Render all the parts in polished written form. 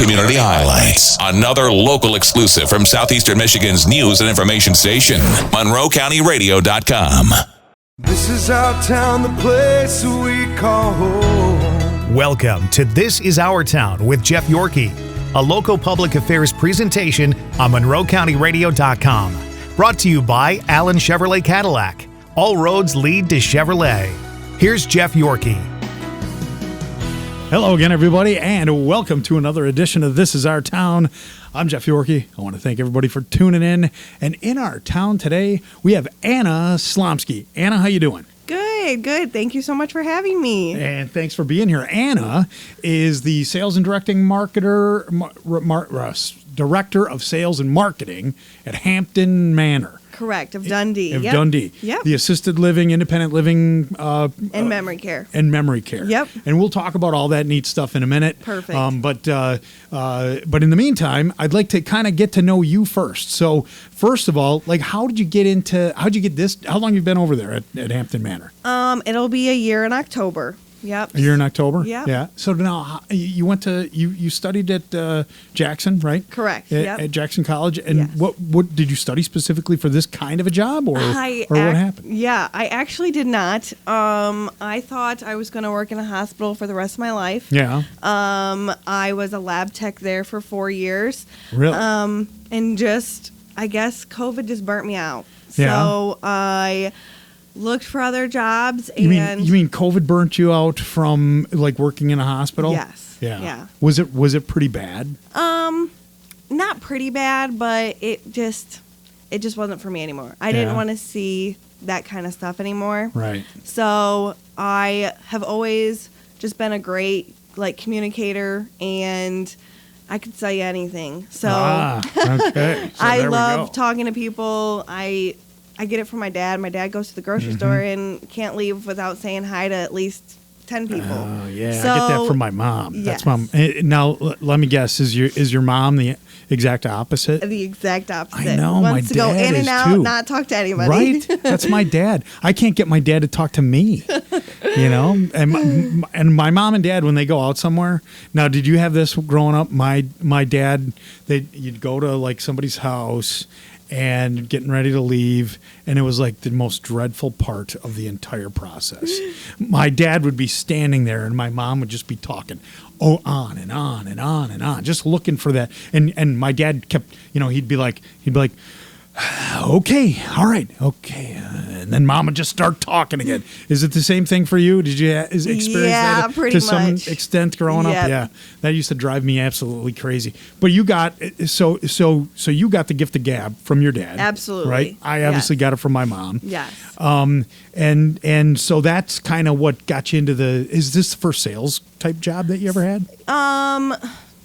Community Highlights. Another local exclusive from Southeastern Michigan's news and information station, MonroeCountyRadio.com. This is our town, the place we call home. Welcome to This Is Our Town with Jeff Yorkey, a local public affairs presentation on MonroeCountyRadio.com. Brought to you by Allen Chevrolet Cadillac. All roads lead to Chevrolet. Here's Jeff Yorkey. Hello again, everybody, and welcome to another edition of This Is Our Town. I'm Jeff Yorkey. I want to thank everybody for tuning in. And in our town today, we have Anna Slomski. Anna, how you doing? Good. Thank you so much for having me. And thanks for being here. Anna is the sales and director of sales and marketing at Hampton Manor. Correct, of Dundee. Of Dundee. Yep. The assisted living, independent living. And memory care. And memory care. Yep. And we'll talk about all that neat stuff in a minute. Perfect. But in the meantime, I'd like to kind of get to know you first. So first of all, like, how'd you get this? How long have you been over there at Hampton Manor? It'll be a year in October. Yep. A year in October? Yep. Yeah. So now you studied at Jackson, right? Correct. At Jackson College. And yes. what did you study specifically for this kind of a job, or what happened? Yeah, I actually did not. I thought I was going to work in a hospital for the rest of my life. Yeah. I was a lab tech there for 4 years. Really? And I guess COVID just burnt me out. Yeah. So I looked for other jobs. You mean COVID burnt you out from like working in a hospital? Yes. Yeah. Was it pretty bad? Not pretty bad, but it just wasn't for me anymore. I didn't want to see that kind of stuff anymore. Right. So I have always just been a great communicator, and I could sell you anything. So okay. So I love talking to people. I get it from my dad. My dad goes to the grocery store and can't leave without saying hi to at least 10 people. Oh, yeah. So, I get that from my mom. Yes. That's mom. Now, let me guess. Is your mom the exact opposite? The exact opposite. I know. Wants to go in and out, too. not talk to anybody. Right? That's my dad. I can't get my dad to talk to me. And my mom and dad, when they go out somewhere. Now, did you have this growing up? My dad, you'd go to like somebody's house and getting ready to leave, and it was like the most dreadful part of the entire process. My dad would be standing there, and my mom would just be talking, on and on and on and on, just looking for that. And my dad kept, he'd be like, okay, all right, okay, and then mom would just start talking again. Is it the same thing for you? Did you experience that pretty to some much. extent growing up? Yeah, that used to drive me absolutely crazy. But you got so you got the gift of gab from your dad, absolutely, right? I obviously got it from my mom. Yes. And so that's kind of what got you into is this the first sales type job that you ever had?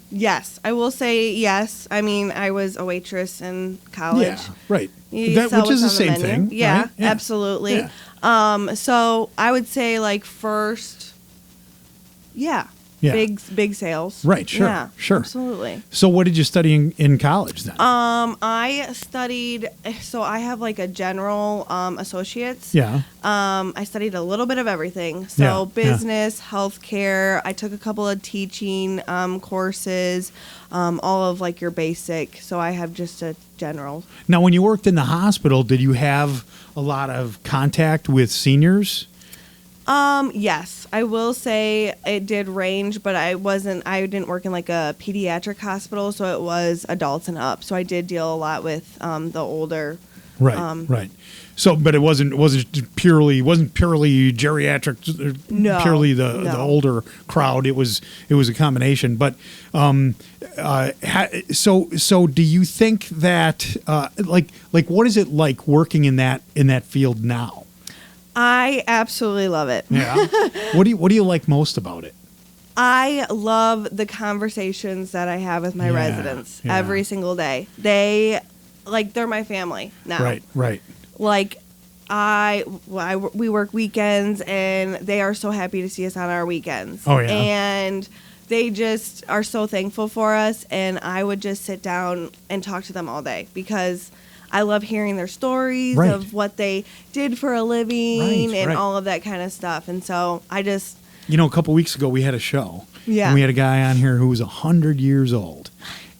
Yes, I will say yes. I mean, I was a waitress in college. Yeah, right. Which is the same thing. Yeah, right? Yeah, absolutely. Yeah. So I would say first, big sales. Right, sure, yeah, sure. Absolutely. So what did you study in college then? I studied, so I have a general associates. Yeah. I studied a little bit of everything. So business, healthcare. I took a couple of teaching courses, all of your basic. So I have just a general. Now, when you worked in the hospital, did you have a lot of contact with seniors? Yes, I will say it did range, but I didn't work in a pediatric hospital, so it was adults and up. So I did deal a lot with the older. Right, right. So, but it wasn't purely geriatric. No, purely the older crowd. It was a combination. But so do you think that what is it like working in that field now? I absolutely love it. Yeah. What do you like most about it? I love the conversations that I have with my residents every single day. They're my family now. Right. We work weekends, and they are so happy to see us on our weekends. Oh, yeah. And they just are so thankful for us, and I would just sit down and talk to them all day because I love hearing their stories of what they did for a living and all of that kind of stuff. And so I just a couple weeks ago we had a show. Yeah. And we had a guy on here who was 100 years old.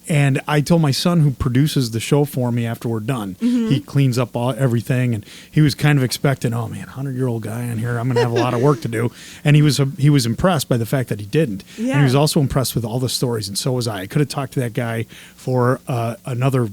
And I told my son, who produces the show for me after we're done, he cleans up everything, and he was kind of expecting, oh man, 100-year-old guy on here, I'm going to have a lot of work to do. And he was impressed by the fact that he didn't. Yeah. And he was also impressed with all the stories, and so was I. I could have talked to that guy for another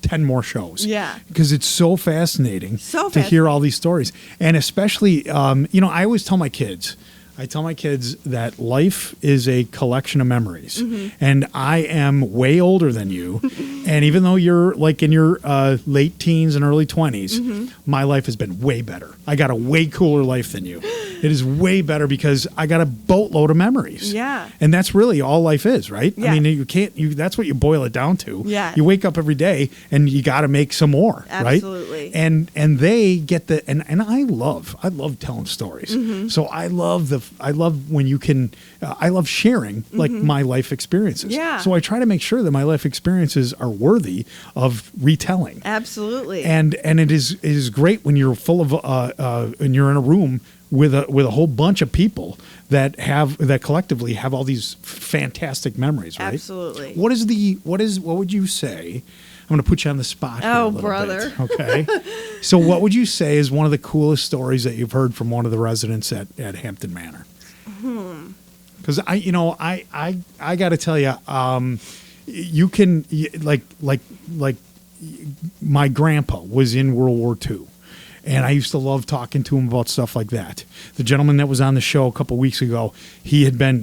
10 more shows. Yeah. Because it's so fascinating So to hear all these stories. And especially, I always tell my kids, that life is a collection of memories. And I am way older than you. And even though you're like in your late teens and early 20s, my life has been way better. I got a way cooler life than you. It is way better because I got a boatload of memories. Yeah. And that's really all life is, right? Yeah. I mean, that's what you boil it down to. Yeah. You wake up every day and you got to make some more, right? Absolutely. And they get and I love telling stories. So I love when you can, I love sharing like my life experiences. Yeah. So I try to make sure that my life experiences are worthy of retelling. Absolutely. And it is great when you're full of and you're in a room with a whole bunch of people that collectively have all these fantastic memories, right? Absolutely. What would you say? I'm going to put you on the spot here a Oh, little brother. bit, okay? So what would you say is one of the coolest stories that you've heard from one of the residents at Hampton Manor? Because I got to tell you, you can like my grandpa was in World War II. And I used to love talking to him about stuff like that. The gentleman that was on the show a couple weeks ago, he went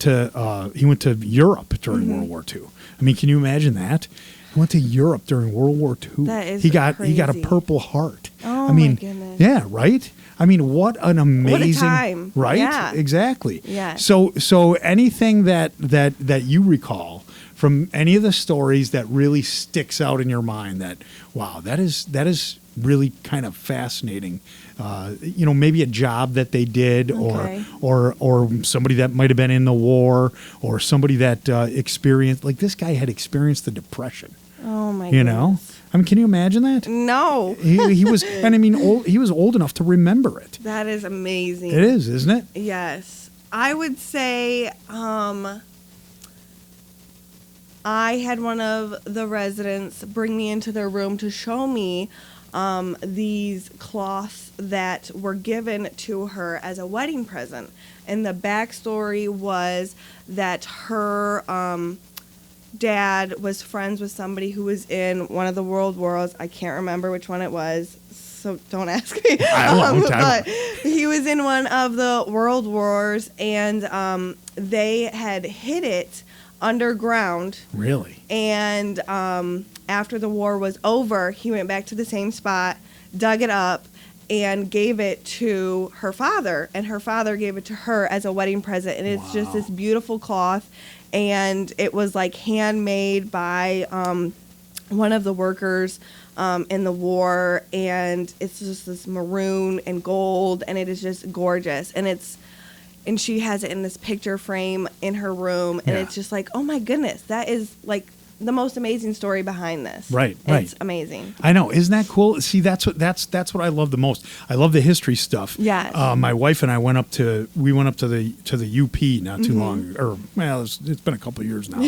to Europe during World War II. I mean, can you imagine that? He went to Europe during World War II. That is he got crazy. a Purple Heart. Oh, I mean, my goodness. yeah, right? I mean, what an amazing time. right? Yeah. Exactly. Yeah. So anything that you recall from any of the stories that really sticks out in your mind that, wow, that is really kind of fascinating. Maybe a job that they did, Okay. or somebody that might have been in the war, or somebody that experienced, like this guy had experienced the Depression. Oh my You know, goodness. I mean, can you imagine that? No. He was, and I mean, he was old enough to remember it. That is amazing. It is, isn't it? Yes. I would say I had one of the residents bring me into their room to show me these cloths that were given to her as a wedding present. And the backstory was that her dad was friends with somebody who was in one of the world wars. I can't remember which one it was, so don't ask me. But he was in one of the world wars, and they had hid it underground. Really? And after the war was over, he went back to the same spot, dug it up, and gave it to her father. And her father gave it to her as a wedding present. And it's just this beautiful cloth. And it was like handmade by one of the workers in the war. And it's just this maroon and gold. And it is just gorgeous. And she has it in this picture frame in her room. And it's just like, oh my goodness, that is like the most amazing story behind this. Right. It's amazing. I know. Isn't that cool? See, that's what I love the most. I love the history stuff. Yes. My wife and I went up to the UP not too long, or well, it's been a couple of years now.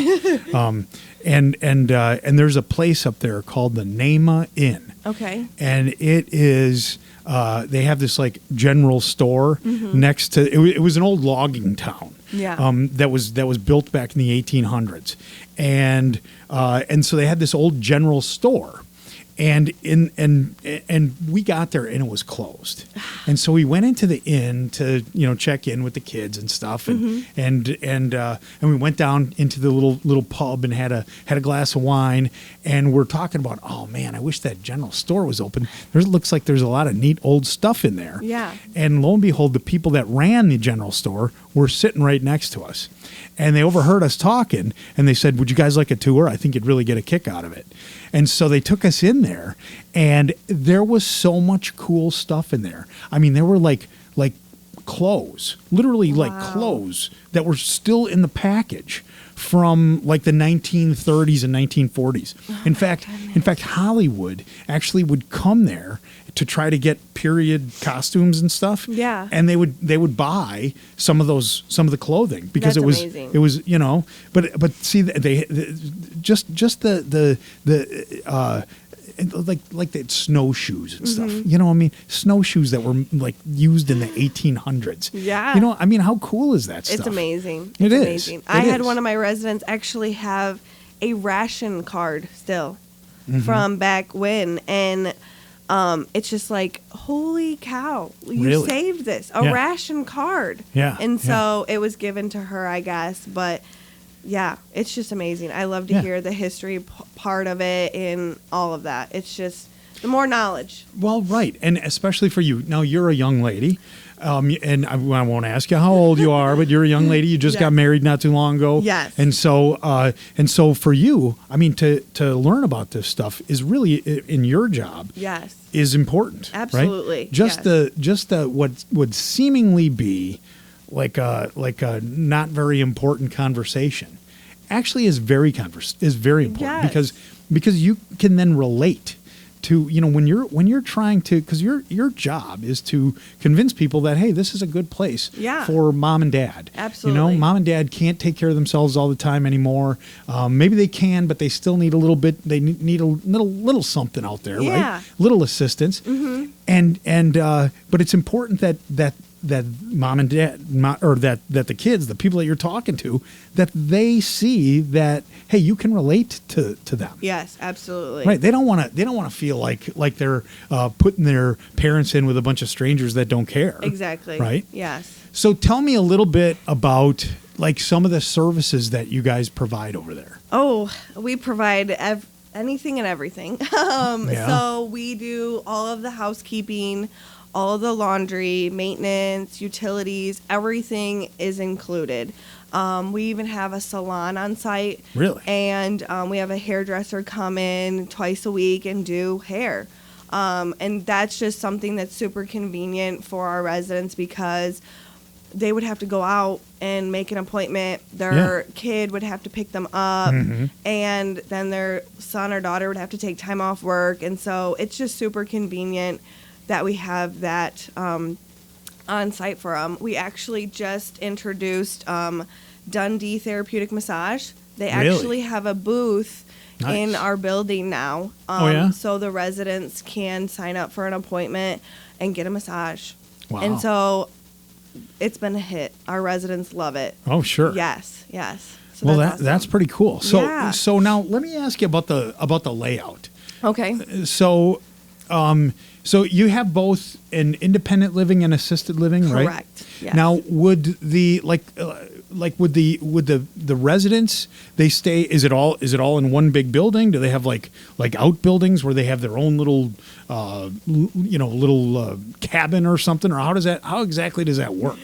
And there's a place up there called the Nama Inn. Okay. And it is they have this like general store next to it was an old logging town. Yeah. That was built back in the 1800s, and so they had this old general store, and we got there and it was closed, and so we went into the inn to check in with the kids and stuff, and we went down into the little pub and had a glass of wine, and we're talking about, oh man, I wish that general store was open. Looks like there's a lot of neat old stuff in there. Yeah. And lo and behold, the people that ran the general store were sitting right next to us. And they overheard us talking, and they said, would you guys like a tour? I think you'd really get a kick out of it. And so they took us in there, and there was so much cool stuff in there. I mean, there were like clothes, literally like clothes that were still in the package from like the 1930s and 1940s. In fact, Hollywood actually would come there to try to get period costumes and stuff. Yeah. And they would buy some of the clothing because That's it was but see they like they had snowshoes and stuff. You know what I mean? Snowshoes that were like used in the 1800s. Yeah. You know, I mean, how cool is that stuff? It's amazing. It is. Amazing. I had one of my residents actually have a ration card still from back when, and it's just like, holy cow, you Really? saved this. A ration card. Yeah. And so it was given to her, I guess, but yeah, it's just amazing. I love to hear the history part of it and all of that. It's just the more knowledge. Well, right. And especially for you. Now, you're a young lady. And I won't ask you how old you are, but you're a young lady. You just got married not too long ago. Yes. And so for you, I mean, to learn about this stuff is really in your job. Yes. Is important. Absolutely. Right? Just the what would seemingly be like a not very important conversation actually is very important because you can then relate to, you know, when you're trying to, because your job is to convince people that, hey, this is a good place for mom and dad. Absolutely. You know, mom and dad can't take care of themselves all the time anymore. Maybe they can, but they still need a little bit. They need a little something out there, right? Little assistance. And but it's important that mom and dad, or that the kids, the people that you're talking to, that they see that, hey, you can relate to them. Yes, absolutely. Right. They don't want to feel like they're putting their parents in with a bunch of strangers that don't care. Exactly. Right. Yes. So tell me a little bit about like some of the services that you guys provide over there. Oh, we provide anything and everything. So we do all of the housekeeping, all of the laundry, maintenance, utilities, everything is included. We even have a salon on site. Really? And we have a hairdresser come in twice a week and do hair. And that's just something that's super convenient for our residents because they would have to go out and make an appointment. Their kid would have to pick them up, and then their son or daughter would have to take time off work. And so it's just super convenient that we have that on site for them. We actually just introduced Dundee Therapeutic Massage. They actually have a booth in our building now. So the residents can sign up for an appointment and get a massage. Wow. And so it's been a hit. Our residents love it. Oh, sure. Yes. So well, that's awesome. that's pretty cool. So now let me ask you about the layout. Okay. So you have both an independent living and assisted living, right? Correct. Yes. Now, would the would the residents, they stay? Is it all in one big building? Do they have like outbuildings where they have their own little cabin or something? Or how exactly does that work?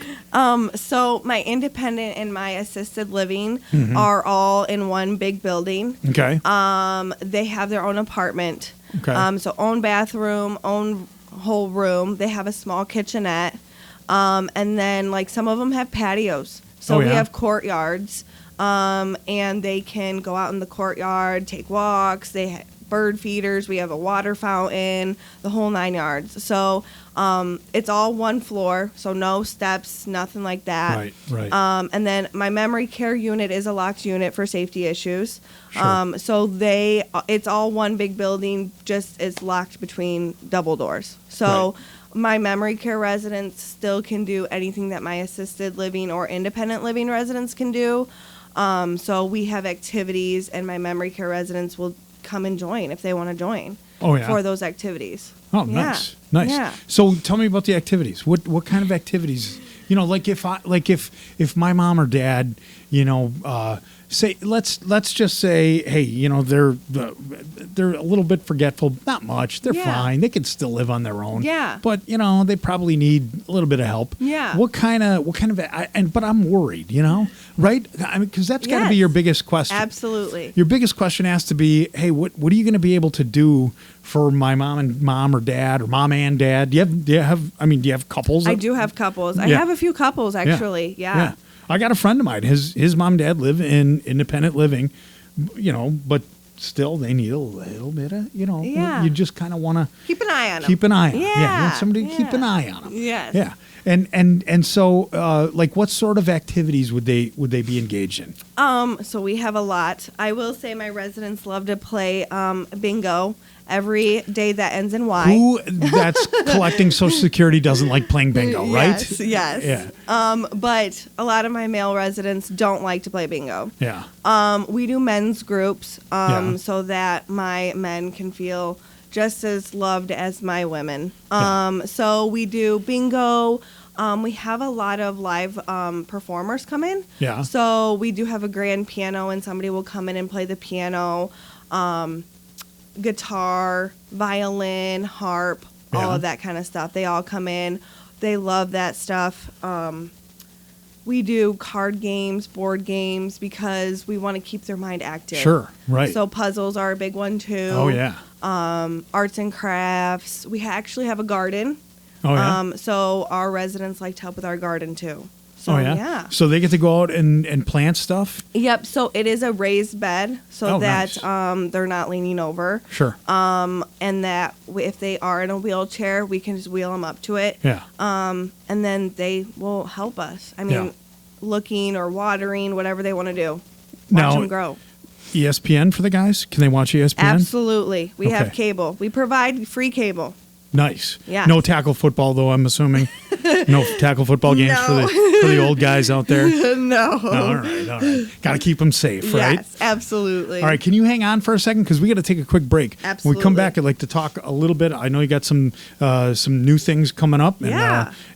So my independent and my assisted living are all in one big building. Okay. They have their own apartment. Okay. So own bathroom, own whole room. They have a small kitchenette. And then like some of them have patios. So we have courtyards. And they can go out in the courtyard, take walks. They have bird feeders. We have a water fountain, the whole 9 yards. So it's all one floor, so no steps, nothing like that. Right. And then my memory care unit is a locked unit for safety issues. Sure. So it's all one big building, just is locked between double doors. So my memory care residents still can do anything that my assisted living or independent living residents can do. So we have activities, and my memory care residents will come and join if they want to join for those activities. Oh, nice. Yeah. So tell me about the activities. What kind of activities? You know, like if my mom or dad, say let's just say, hey, they're a little bit forgetful, not much. They're fine. They can still live on their own. Yeah. But they probably need a little bit of help. Yeah. What kind of but I'm worried, right? I mean, because that's got to be your biggest question. Absolutely. Your biggest question has to be, hey, what are you going to be able to do for my mom or dad, or mom and dad? Do you have couples? I do have couples. I have a few couples actually. Yeah. I got a friend of mine. His mom and dad live in independent living, but still they need a little bit of, you just kind of want to keep an eye on them. Keep an eye on them. Yeah. Yeah, you want somebody to keep an eye on them. Yes. Yeah. And so like what sort of activities would they be engaged in? So we have a lot. I will say my residents love to play bingo every day that ends in Y. Who that's collecting Social Security doesn't like playing bingo, right? Yes. Yeah. But a lot of my male residents don't like to play bingo. Yeah. We do men's groups so that my men can feel just as loved as my women. So we do bingo. We have a lot of live performers come in. Yeah. So we do have a grand piano, and somebody will come in and play the piano, guitar, violin, harp, all of that kind of stuff. They all come in. They love that stuff. We do card games, board games, because we want to keep their mind active. Sure, right. So puzzles are a big one, too. Oh, yeah. Arts and crafts. We actually have a garden. Oh, yeah. So our residents like to help with our garden, too. So, yeah. So they get to go out and plant stuff? Yep. So it is a raised bed so that nice. They're not leaning over. Sure. And that if they are in a wheelchair, we can just wheel them up to it. Yeah. And then they will help us. I mean, looking or watering, whatever they want to do. Watch them grow. ESPN for the guys? Can they watch ESPN? Absolutely. We have cable. We provide free cable. Nice. Yeah. No tackle football, though, I'm assuming. No tackle football games for the old guys out there. No. All right. Got to keep them safe, right? Yes, absolutely. All right. Can you hang on for a second? Because we got to take a quick break. Absolutely. When we come back, I'd like to talk a little bit. I know you got some new things coming up,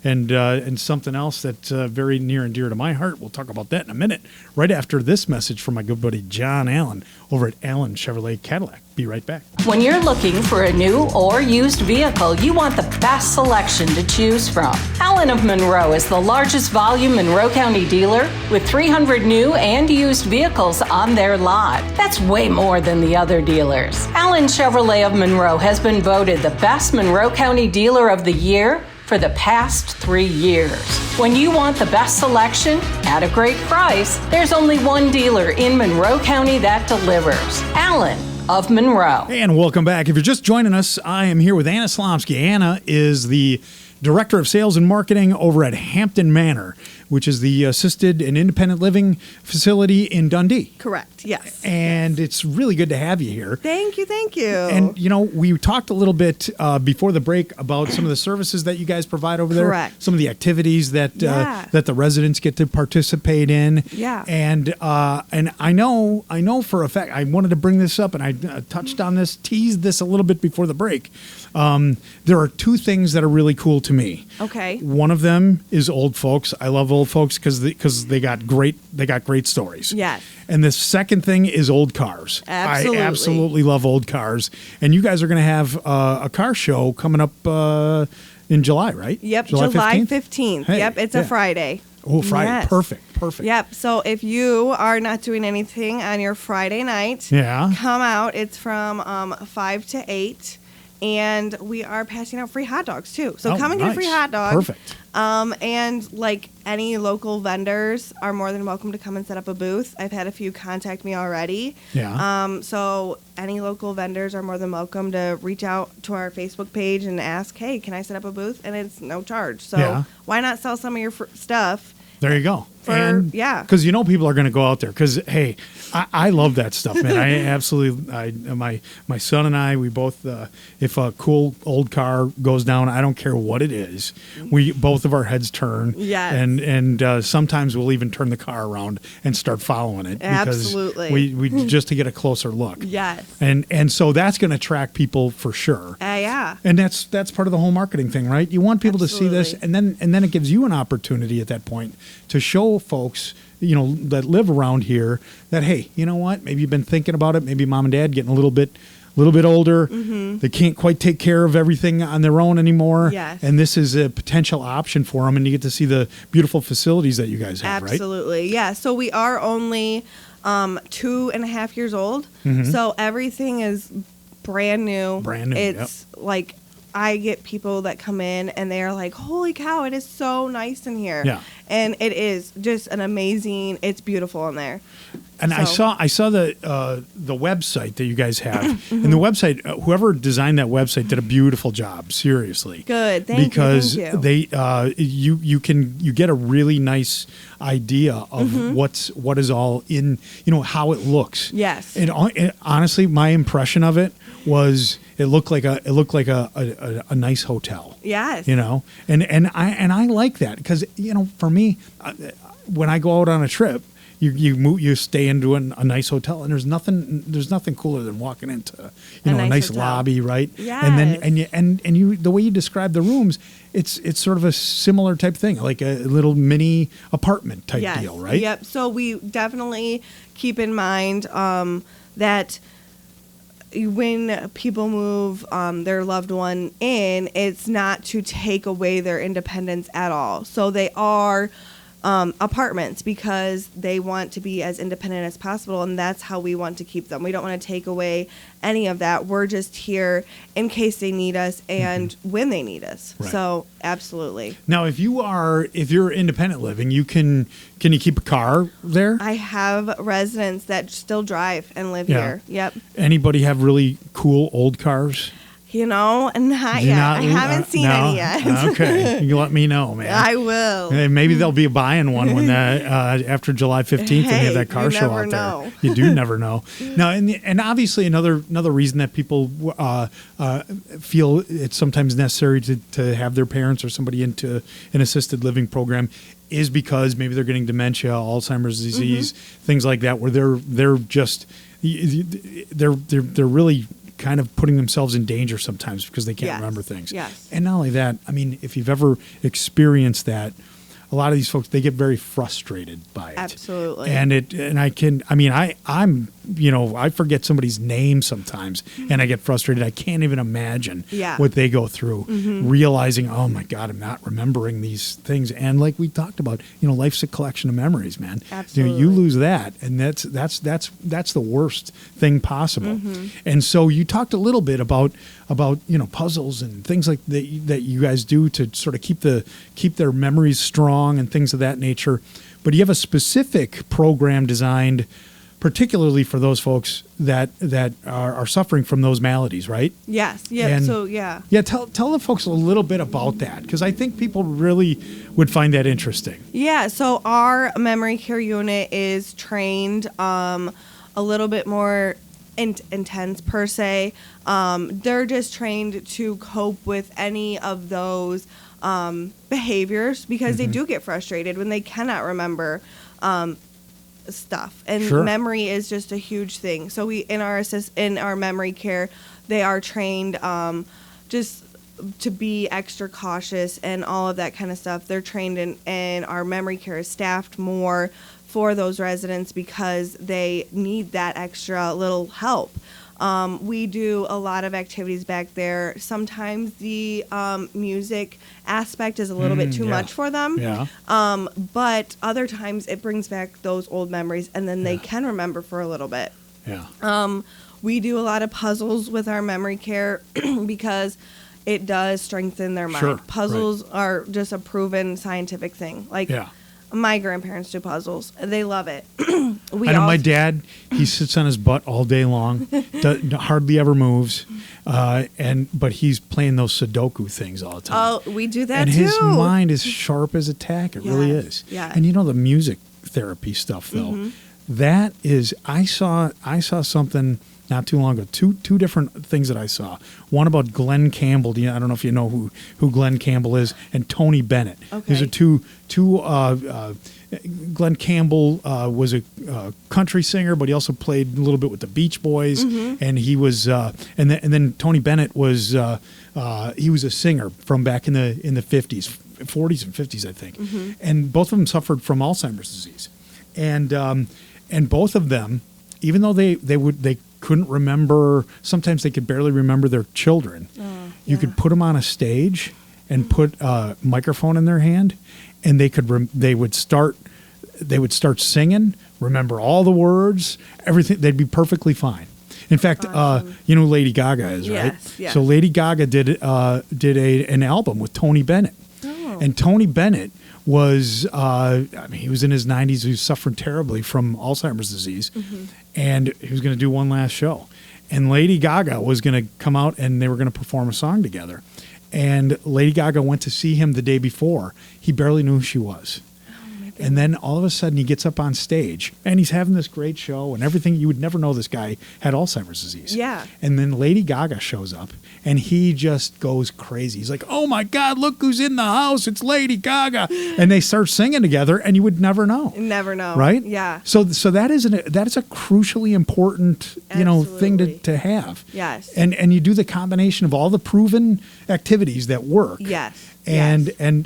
and something else that's very near and dear to my heart. We'll talk about that in a minute. Right after this message from my good buddy John Allen over at Allen Chevrolet Cadillac. Be right back. When you're looking for a new or used vehicle, you want the best selection to choose from. Allen of Monroe is the largest volume Monroe County dealer with 300 new and used vehicles on their lot. That's way more than the other dealers. Allen Chevrolet of Monroe has been voted the best Monroe County dealer of the year for the past 3 years. When you want the best selection at a great price, there's only one dealer in Monroe County that delivers. Allen of Monroe. And welcome back. If you're just joining us, I am here with Anna Slomski. Anna is the Director of Sales and Marketing over at Hampton Manor, which is the assisted and independent living facility in Dundee. Correct, yes. And it's really good to have you here. Thank you. And, we talked a little bit before the break about some of the services that you guys provide over there. Correct. Some of the activities that that the residents get to participate in. Yeah. And I know for a fact, I wanted to bring this up, and I touched on this, teased this a little bit before the break. There are two things that are really cool to me. Okay. One of them is old folks. I love old folks because they got great stories. Yes. And the second thing is old cars. Absolutely. I absolutely love old cars. And you guys are going to have a car show coming up in July, right? Yep, July 15th. Hey, yep, it's a Friday. Oh, Friday. Yes. Perfect. Yep. So if you are not doing anything on your Friday night, come out. It's from 5 to 8. And we are passing out free hot dogs, too. So come and get a free hot dog. Perfect. And like any local vendors are more than welcome to come and set up a booth. I've had a few contact me already. Yeah. So any local vendors are more than welcome to reach out to our Facebook page and ask, hey, can I set up a booth? And it's no charge. So why not sell some of your stuff? There you go. Because people are going to go out there. Because hey, I love that stuff, man. I absolutely. My son and I, we both. If a cool old car goes down, I don't care what it is. We both of our heads turn. Yes. And sometimes we'll even turn the car around and start following it. Absolutely. Because we just to get a closer look. Yes. And so that's going to attract people for sure. Yeah. And that's part of the whole marketing thing, right? You want people to see this, and then it gives you an opportunity at that point to show folks, that live around here that, hey, you know what? Maybe you've been thinking about it. Maybe mom and dad getting a little bit older. Mm-hmm. They can't quite take care of everything on their own anymore. Yes. And this is a potential option for them, and you get to see the beautiful facilities that you guys have, right? Absolutely. Yeah. So we are only 2.5 years old. Mm-hmm. So everything is brand new. Brand new. It's like I get people that come in and they're like, holy cow, it is so nice in here. Yeah. And it is just an amazing, it's beautiful in there. And So- I saw the website that you guys have, and the website, whoever designed that website did a beautiful job. Seriously, Good. Thank you. because Thank you. you get a really nice idea of what is all in, how it looks. Yes. And honestly, my impression of it was it looked like a nice hotel. Yes. And I like that because for me, when I go out on a trip. You stay into a nice hotel, and there's nothing cooler than walking into a nice hotel. lobby, right? Yes. And then you the way you describe the rooms, it's sort of a similar type thing, like a little mini apartment type Yes. deal, right? Yep. So we definitely keep in mind that when people move their loved one in, it's not to take away their independence at all. So they are apartments because they want to be as independent as possible, and that's how we want to keep them. We don't want to take away any of that. We're just here in case they need us and when they need us. Right. So absolutely. Now, if you're independent living, can you keep a car there? I have residents that still drive and live Yeah. here. Yep. Anybody have really cool old cars? Not yet. I haven't seen no? any yet. Okay, you let me know, man. I will. Hey, maybe they'll be buying one when after July 15th and they have that car you show never out know. there. You do never know. Now, and obviously another reason that people feel it's sometimes necessary to have their parents or somebody into an assisted living program is because maybe they're getting dementia, Alzheimer's disease, things like that, where they're just they're really kind of putting themselves in danger sometimes because they can't Yes. remember things. Yes. And not only that, I mean, if you've ever experienced that, a lot of these folks, they get very frustrated by it. Absolutely. I forget somebody's name sometimes and I get frustrated. I can't even imagine what they go through realizing, oh my God, I'm not remembering these things. And like we talked about, life's a collection of memories, man. Absolutely. You lose that, and that's the worst thing possible. And so you talked a little bit about puzzles and things like that you guys do to sort of keep their memories strong and things of that nature. But you have a specific program designed particularly for those folks that are suffering from those maladies, right? Yes. Yeah. And- So yeah. Yeah, tell the folks a little bit about that, because I think people really would find that interesting. Yeah. So our memory care unit is trained a little bit more intense per se. They're just trained to cope with any of those behaviors because they do get frustrated when they cannot remember stuff, and Sure. memory is just a huge thing. So we in our memory care, they are trained just to be extra cautious and all of that kind of stuff. They're trained and our memory care is staffed more for those residents because they need that extra little help. We do a lot of activities back there. Sometimes the music aspect is a little bit too yeah. much for them. Yeah. But other times it brings back those old memories and then they can remember for a little bit. Yeah. We do a lot of puzzles with our memory care because it does strengthen their mind. Sure, Puzzles are just a proven scientific thing. Like Yeah. my grandparents do puzzles. They love it. I know my dad, he sits on his butt all day long, hardly ever moves, but he's playing those Sudoku things all the time. Oh, we do that and too. his mind is sharp as a tack. It really Yes, is. yes. And the music therapy stuff, though, that is, I saw something not too long ago. Two different things that I saw. One about Glenn Campbell. I don't know if you know who Glenn Campbell is, and Tony Bennett. Okay. These are two. Glenn Campbell was a country singer, but he also played a little bit with the Beach Boys, and he was. And then Tony Bennett was. He was a singer from back in the 50s, 40s and 50s, I think. And both of them suffered from Alzheimer's disease, and both of them, even though they couldn't remember. Sometimes they could barely remember their children. You could put them on a stage and put a microphone in their hand, and they would start singing, remember all the words, everything. They'd be perfectly fine. In fact, you know who Lady Gaga is, right? Yes. So Lady Gaga did an album with Tony Bennett. Oh. And Tony Bennett was, he was in his 90s. He was suffering terribly from Alzheimer's disease. Mm-hmm. And he was going to do one last show. And Lady Gaga was going to come out and they were going to perform a song together. And Lady Gaga went to see him the day before. He barely knew who she was. And then all of a sudden he gets up on stage and he's having this great show and everything. You would never know this guy had Alzheimer's disease. Yeah. And then Lady Gaga shows up and he just goes crazy. He's like, oh my God, look who's in the house. It's Lady Gaga. And they start singing together and you would never know. Never know. Right? Yeah. So that is a crucially important, thing Absolutely. to have. Yes. And you do the combination of all the proven activities that work. Yes. And, Yes.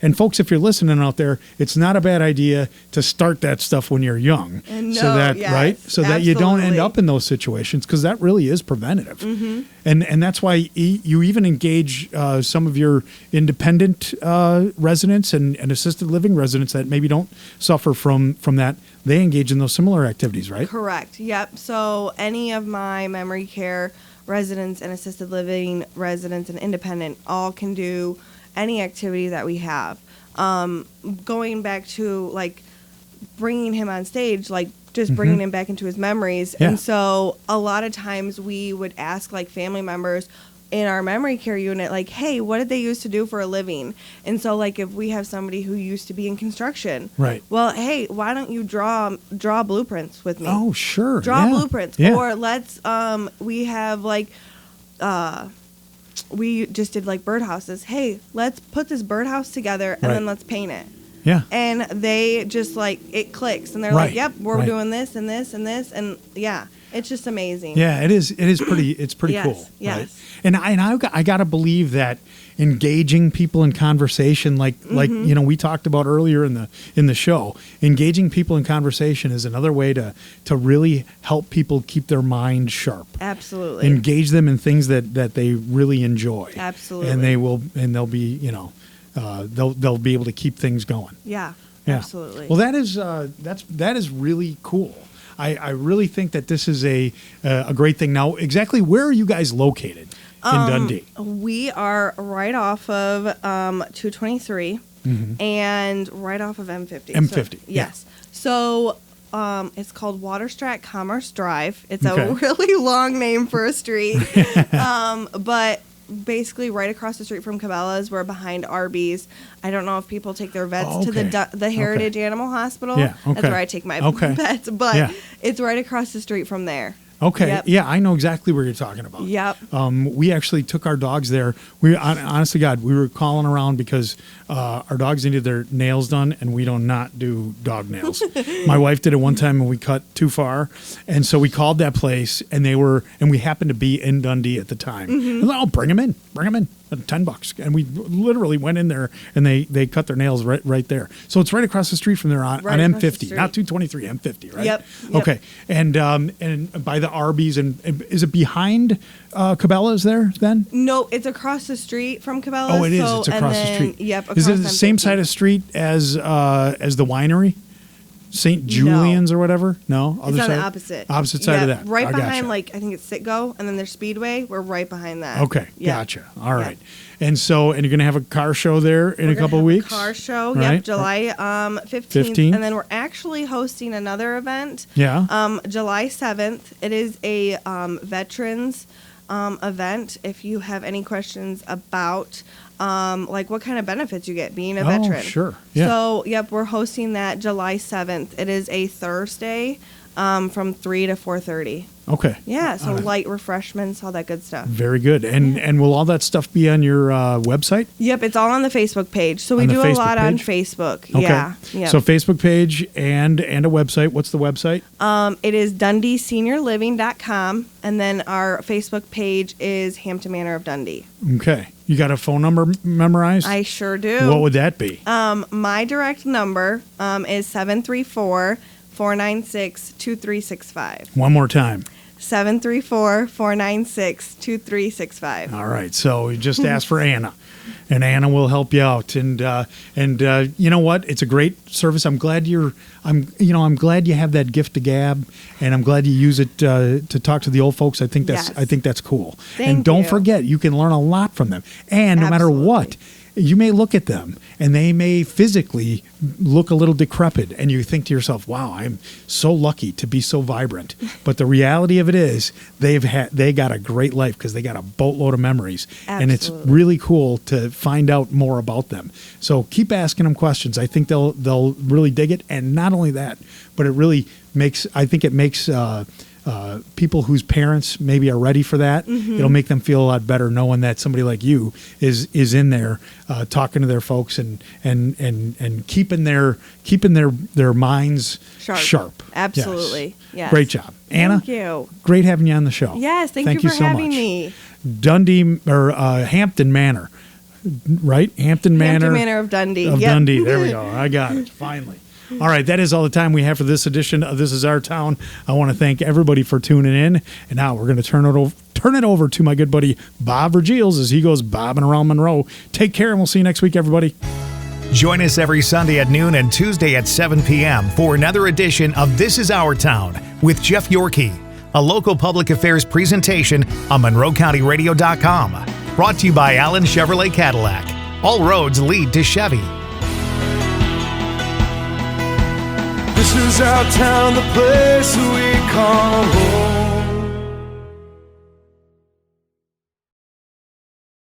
and folks, if you're listening out there, it's not a bad idea to start that stuff when you're young, And so that yes, right, so that you don't end absolutely. up in those situations, because that really is preventative. Mm-hmm. And that's why you even engage some of your independent residents and assisted living residents that maybe don't suffer from that. They engage in those similar activities, right? Correct. Yep. So any of my memory care residents and assisted living residents and independent all can do any activity that we have. Going back to like bringing him on stage, like just bringing him back into his memories. Yeah. And so a lot of times we would ask like family members in our memory care unit, like, hey, what did they used to do for a living? And so like if we have somebody who used to be in construction, Right. well, hey, why don't you draw blueprints with me? Oh, sure. Draw yeah. blueprints. Yeah. Or let's we have like we just did like birdhouses. Hey, let's put this birdhouse together and Right. then let's paint it. yeah. And they just like it clicks and they're Right. like, yep, we're Right. doing this and this and this and yeah, it's just amazing. Yeah, it is. It's pretty Yes, cool. yes. Right? And I got to believe that engaging people in conversation, like we talked about earlier in the show, engaging people in conversation is another way to really help people keep their mind sharp. Absolutely. Engage them in things that they really enjoy. Absolutely. And they'll be they'll be able to keep things going. Yeah. Yeah. Absolutely. Well, that is really cool. I really think that this is a great thing. Now, exactly where are you guys located in Dundee? We are right off of 223 and right off of M50. M50, So, yeah. yes. So it's called Waterstrat Commerce Drive. It's Okay. a really long name for a street. But basically right across the street from Cabela's, we're behind Arby's. I don't know if people take their vets to the Heritage Animal Hospital. Yeah, okay. That's where I take my Okay. vets. But Yeah. it's right across the street from there. Okay. Yep. Yeah, I know exactly where you're talking about. Yep. We actually took our dogs there. Honest to God, we were calling around because our dogs needed their nails done, and we do not do dog nails. My wife did it one time, and we cut too far, and so we called that place, and we happened to be in Dundee at the time. And like, oh, bring them in, $10, and we literally went in there, and they cut their nails right there. So it's right across the street from there on Right across the M50, street. not 223, M50, right? Yep. Okay, and by the Arby's, and is it behind Cabela's there then? No, it's across the street from Cabela's. Oh, it is. So, It's and across the then- street. Yep. Is it across the same M50. side of street as the winery, St. Julian's or whatever? No, It's on the opposite. Opposite side of Yep, that. Right I behind, gotcha. I think it's Sitgo, and then there's Speedway. We're right behind that. Okay, Yep. gotcha. All Yep. right. And you're going to have a car show there in a couple We're gonna have weeks? Car show. Right. Yep. July 15th. 15th. And then we're actually hosting another event. Yeah. July 7th. It is a veterans event. If you have any questions about like what kind of benefits you get being a veteran. Sure. Yeah. So, yep, we're hosting that July 7th. It is a Thursday from 3 to 4:30. Okay. Yeah, so light refreshments, all that good stuff. Very good. And will all that stuff be on your website? Yep, it's all on the Facebook page. So we On the do a Facebook lot on page? Facebook. Okay. Yeah. Yep. So Facebook page and a website. What's the website? It is DundeeSeniorLiving.com, and then our Facebook page is Hampton Manor of Dundee. Okay. You got a phone number memorized? I sure do. What would that be? My direct number is 734-496-2365. One more time. 734-496-2365. All right. So you just ask for Anna, and Anna will help you out. And you know what? It's a great service. I'm glad I'm glad you have that gift to gab, and I'm glad you use it to talk to the old folks. I think that's cool. And don't forget, you can learn a lot from them. And no matter what, you may look at them and they may physically look a little decrepit, and you think to yourself, wow, I'm so lucky to be so vibrant. But the reality of it is they got a great life because they got a boatload of memories. Absolutely. And it's really cool to find out more about them. So keep asking them questions. I think they'll really dig it. And not only that, but it makes people whose parents maybe are ready for that. Mm-hmm. It'll make them feel a lot better knowing that somebody like you is in there talking to their folks and keeping their minds sharp. Absolutely. Yes. Great job, Anna. Thank you. Great having you on the show. Yes, thank you for having me. Dundee or Hampton Manor, right? Hampton Manor of Dundee. Dundee. There we go. I got it. Finally. All right, that is all the time we have for this edition of This Is Our Town. I want to thank everybody for tuning in. And now we're going to turn it over to my good buddy Bob Vergils as he goes bobbing around Monroe. Take care, and we'll see you next week, everybody. Join us every Sunday at noon and Tuesday at 7 p.m. for another edition of This Is Our Town with Jeff Yorkey, a local public affairs presentation on MonroeCountyRadio.com. Brought to you by Allen Chevrolet Cadillac. All roads lead to Chevy. This is our town, the place we call home.